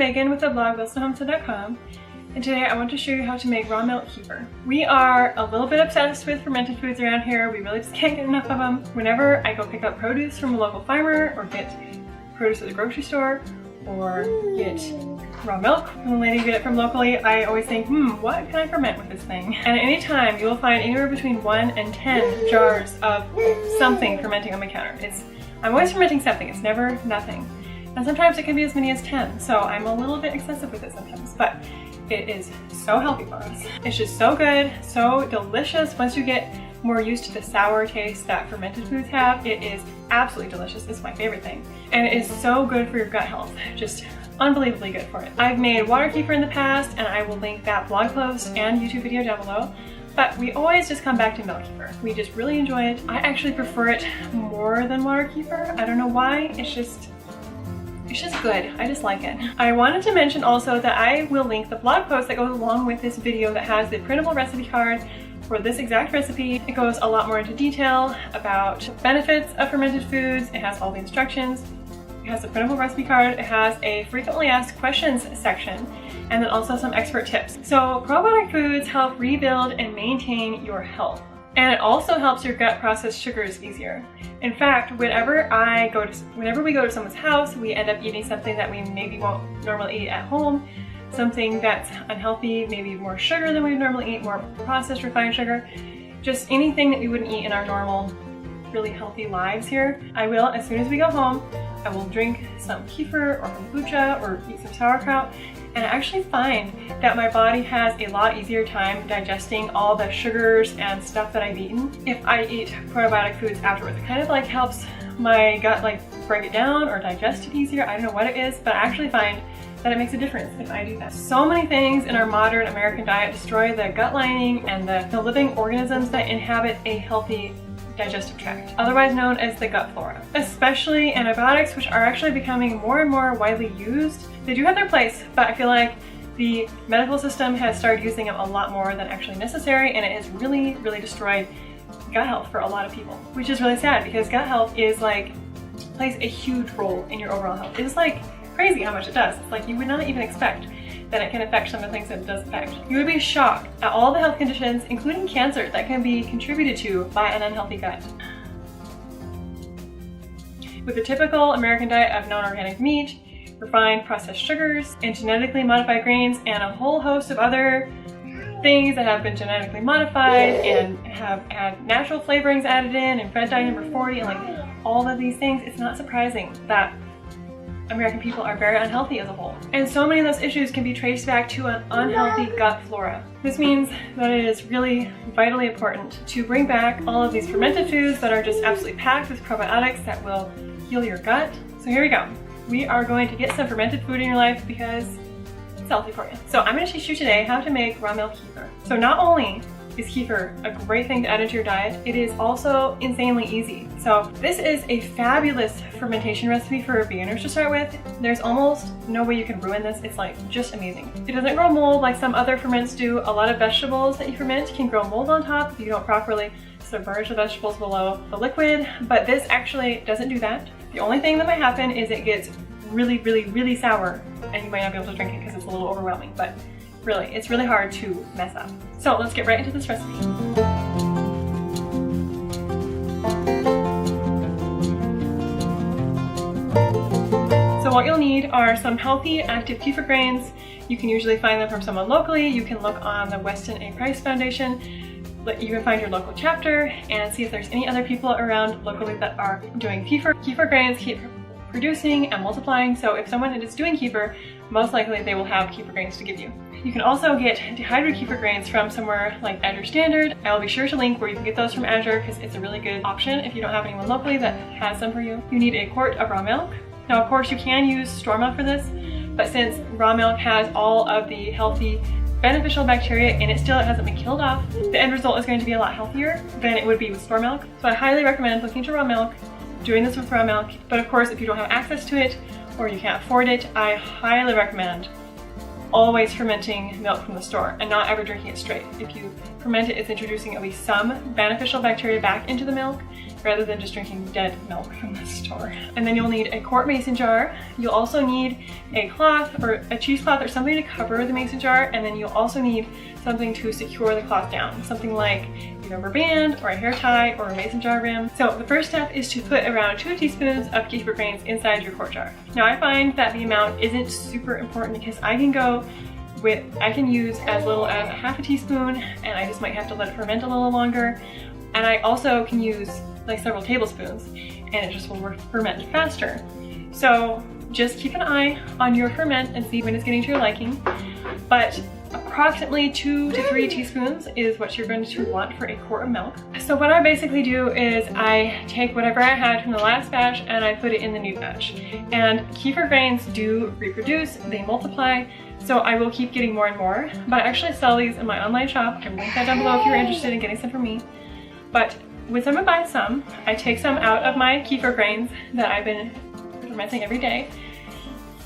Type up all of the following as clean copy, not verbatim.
Megan with the blog WilsonHomestead.com, and today I want to show you how to make raw milk kefir. We are a little bit obsessed with fermented foods around here. We really just can't get enough of them. Whenever I go pick up produce from a local farmer or get produce at the grocery store or get raw milk from the lady who get it from locally, I always think, what can I ferment with this thing? And at any time you will find anywhere between 1 and 10 jars of something fermenting on my counter. I'm always fermenting something, it's never nothing. And sometimes it can be as many as 10, so I'm a little bit excessive with it sometimes, but it is so healthy for us. It's just so good, so delicious. Once you get more used to the sour taste that fermented foods have, it is absolutely delicious. It's my favorite thing. And it is so good for your gut health. Just unbelievably good for it. I've made water kefir in the past, and I will link that blog post and YouTube video down below. But we always just come back to milk kefir. We just really enjoy it. I actually prefer it more than water kefir. I don't know why, it's just good. I just like it. I wanted to mention also that I will link the blog post that goes along with this video that has the printable recipe card for this exact recipe. It goes a lot more into detail about benefits of fermented foods. It has all the instructions. It has the printable recipe card. It has a frequently asked questions section, and then also some expert tips. So probiotic foods help rebuild and maintain your health. And it also helps your gut process sugars easier. In fact, whenever we go to someone's house, we end up eating something that we maybe won't normally eat at home, something that's unhealthy, maybe more sugar than we would normally eat, more processed refined sugar, just anything that we wouldn't eat in our normal, really healthy lives here. I will, as soon as we go home, I will drink some kefir or kombucha or eat some sauerkraut, and I actually find that my body has a lot easier time digesting all the sugars and stuff that I've eaten if I eat probiotic foods afterwards. It kind of like helps my gut like break it down or digest it easier. I don't know what it is, but I actually find that it makes a difference if I do that. So many things in our modern American diet destroy the gut lining and the living organisms that inhabit a healthy digestive tract, otherwise known as the gut flora. Especially antibiotics, which are actually becoming more and more widely used. They do have their place, but I feel like the medical system has started using them a lot more than actually necessary, and it has really, really destroyed gut health for a lot of people, which is really sad because gut health plays a huge role in your overall health. It's like crazy how much it does. It's like you would not even expect that it can affect some of the things that it does affect. You would be shocked at all the health conditions, including cancer, that can be contributed to by an unhealthy gut. With the typical American diet of non-organic meat, refined processed sugars, and genetically modified grains, and a whole host of other things that have been genetically modified and have had natural flavorings added in, and red dye number 40, and like all of these things, it's not surprising that American people are very unhealthy as a whole. And so many of those issues can be traced back to an unhealthy gut flora. This means that it is really vitally important to bring back all of these fermented foods that are just absolutely packed with probiotics that will heal your gut. So here we go. We are going to get some fermented food in your life because it's healthy for you. So I'm going to teach you today how to make raw milk kefir. So not only is kefir a great thing to add into your diet, it is also insanely easy. So this is a fabulous fermentation recipe for beginners to start with. There's almost no way you can ruin this. It's like just amazing. It doesn't grow mold like some other ferments do. A lot of vegetables that you ferment can grow mold on top if you don't properly submerge the vegetables below the liquid, but this actually doesn't do that. The only thing that might happen is it gets really, really, really sour, and you might not be able to drink it because it's a little overwhelming, but really, it's really hard to mess up. So let's get right into this recipe. So what you'll need are some healthy, active kefir grains. You can usually find them from someone locally. You can look on the Weston A. Price Foundation. You can find your local chapter and see if there's any other people around locally that are doing kefir. Kefir grains keep producing and multiplying, so if someone is doing kefir, most likely they will have kefir grains to give you. You can also get dehydrated kefir grains from somewhere like Azure Standard. I will be sure to link where you can get those from Azure because it's a really good option if you don't have anyone locally that has them for you. You need a quart of raw milk. Now, of course, you can use store milk for this, but since raw milk has all of the healthy beneficial bacteria in it still, it hasn't been killed off, the end result is going to be a lot healthier than it would be with store milk. So I highly recommend looking to raw milk, doing this with raw milk. But of course, if you don't have access to it or you can't afford it, I highly recommend always fermenting milk from the store and not ever drinking it straight. If you ferment it, it's introducing at least some beneficial bacteria back into the milk, rather than just drinking dead milk from the store. And then you'll need a quart mason jar. You'll also need a cloth or a cheesecloth or something to cover the mason jar, and then you'll also need something to secure the cloth down, something like a rubber band or a hair tie or a mason jar rim. So the first step is to put around 2 teaspoons of kefir grains inside your quart jar. Now I find that the amount isn't super important because I can use as little as a half a teaspoon, and I just might have to let it ferment a little longer. And I also can use like several tablespoons, and it just will ferment faster. So just keep an eye on your ferment and see when it's getting to your liking. But approximately 2 to 3 teaspoons is what you're going to want for a quart of milk. So what I basically do is I take whatever I had from the last batch and I put it in the new batch. And kefir grains do reproduce, they multiply, so I will keep getting more and more. But I actually sell these in my online shop. I can link that down below if you're interested in getting some from me. But when someone buys some, I take some out of my kefir grains that I've been fermenting every day,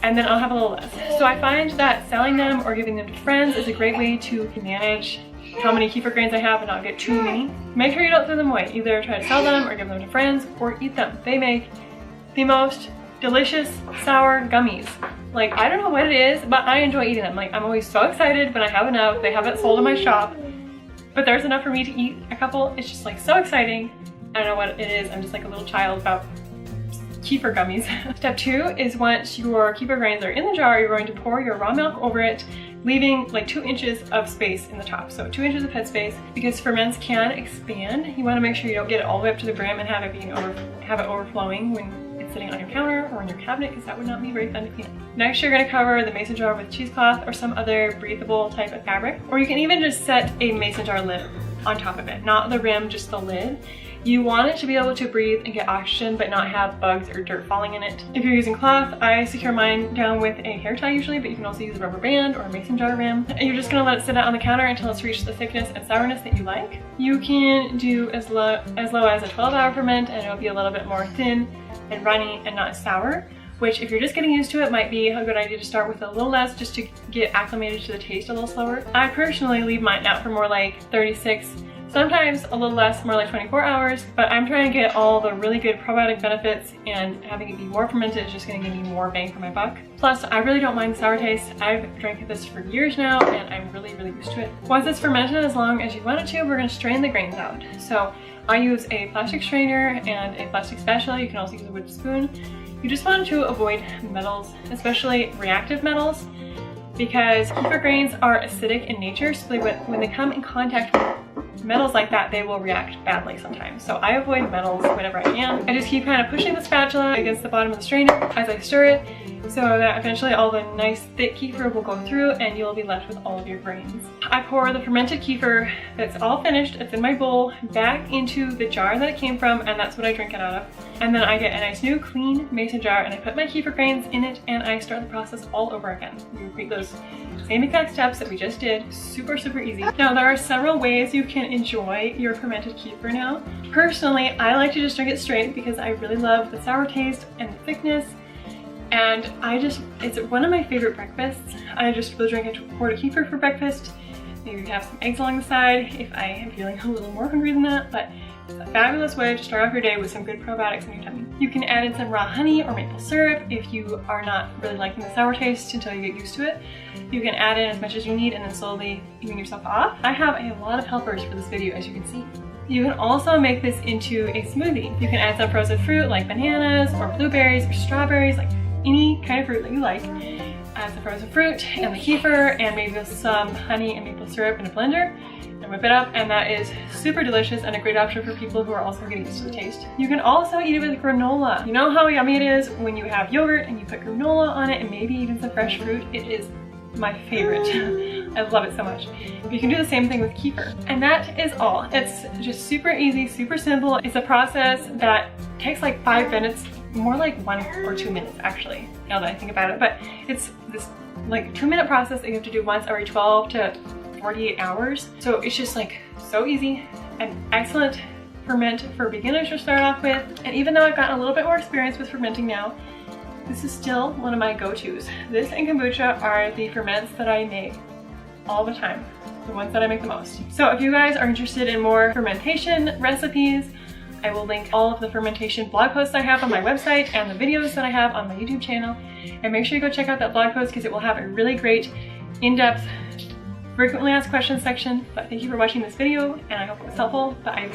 and then I'll have a little less. So I find that selling them or giving them to friends is a great way to manage how many kefir grains I have and not get too many. Make sure you don't throw them away. Either try to sell them or give them to friends or eat them. They make the most delicious sour gummies. Like, I don't know what it is, but I enjoy eating them. Like, I'm always so excited when I have enough. They have it sold in my shop, but there's enough for me to eat a couple. It's just like so exciting. I don't know what it is. I'm just like a little child about kefir gummies. Step 2 is once your kefir grains are in the jar, you're going to pour your raw milk over it, leaving like 2 inches of space in the top. So 2 inches of head space, because ferments can expand. You want to make sure you don't get it all the way up to the brim and have it overflowing when it's sitting on your counter or in your cabinet, because that would not be very fun to clean. Next, you're going to cover the mason jar with cheesecloth or some other breathable type of fabric, or you can even just set a mason jar lid on top of it, not the rim, just the lid. You want it to be able to breathe and get oxygen but not have bugs or dirt falling in it. If you're using cloth, I secure mine down with a hair tie usually, but you can also use a rubber band or a mason jar rim. And you're just gonna let it sit out on the counter until it's reached the thickness and sourness that you like. You can do as low as a 12-hour ferment, and it'll be a little bit more thin and runny and not as sour, which if you're just getting used to it might be a good idea to start with a little less just to get acclimated to the taste a little slower. I personally leave mine out for more like 36, sometimes a little less, more like 24 hours, but I'm trying to get all the really good probiotic benefits, and having it be more fermented is just gonna give me more bang for my buck. Plus, I really don't mind the sour taste. I've drank this for years now, and I'm really, really used to it. Once it's fermented as long as you want it to, we're gonna strain the grains out. So I use a plastic strainer and a plastic spatula. You can also use a wood spoon. You just want to avoid metals, especially reactive metals, because kefir grains are acidic in nature, so when they come in contact with metals like that, they will react badly sometimes. So I avoid metals whenever I can. I just keep kind of pushing the spatula against the bottom of the strainer as I stir it, so that eventually all the nice thick kefir will go through and you'll be left with all of your grains. I pour the fermented kefir that's all finished, it's in my bowl, back into the jar that it came from, and that's what I drink it out of. And then I get a nice new clean mason jar and I put my kefir grains in it and I start the process all over again. You repeat those same exact steps that we just did. Super, super easy. Now there are several ways you can enjoy your fermented kefir now. Personally, I like to just drink it straight because I really love the sour taste and the thickness. And it's one of my favorite breakfasts. I just will drink a quart of kefir for breakfast. Maybe have some eggs along the side if I am feeling a little more hungry than that, but it's a fabulous way to start off your day with some good probiotics in your tummy. You can add in some raw honey or maple syrup if you are not really liking the sour taste until you get used to it. You can add in as much as you need and then slowly wean yourself off. I have a lot of helpers for this video, as you can see. You can also make this into a smoothie. You can add some frozen fruit like bananas or blueberries or strawberries, like any kind of fruit that you like. Add the frozen fruit and the kefir and maybe some honey and maple syrup in a blender and whip it up, and that is super delicious and a great option for people who are also getting used to the taste. You can also eat it with granola. You know how yummy it is when you have yogurt and you put granola on it and maybe even some fresh fruit? It is my favorite. I love it so much. You can do the same thing with kefir. And that is all. It's just super easy, super simple. It's a process that takes like 5 minutes, more like 1 or 2 minutes actually, now that I think about it. But it's this like 2-minute process that you have to do once every 12 to 48 hours. So it's just like so easy and excellent ferment for beginners to start off with. And even though I've gotten a little bit more experience with fermenting now, this is still one of my go-tos. This and kombucha are the ferments that I make all the time, the ones that I make the most. So if you guys are interested in more fermentation recipes, I will link all of the fermentation blog posts I have on my website and the videos that I have on my YouTube channel. And make sure you go check out that blog post because it will have a really great, in-depth, frequently asked questions section. But thank you for watching this video and I hope it was helpful. Bye.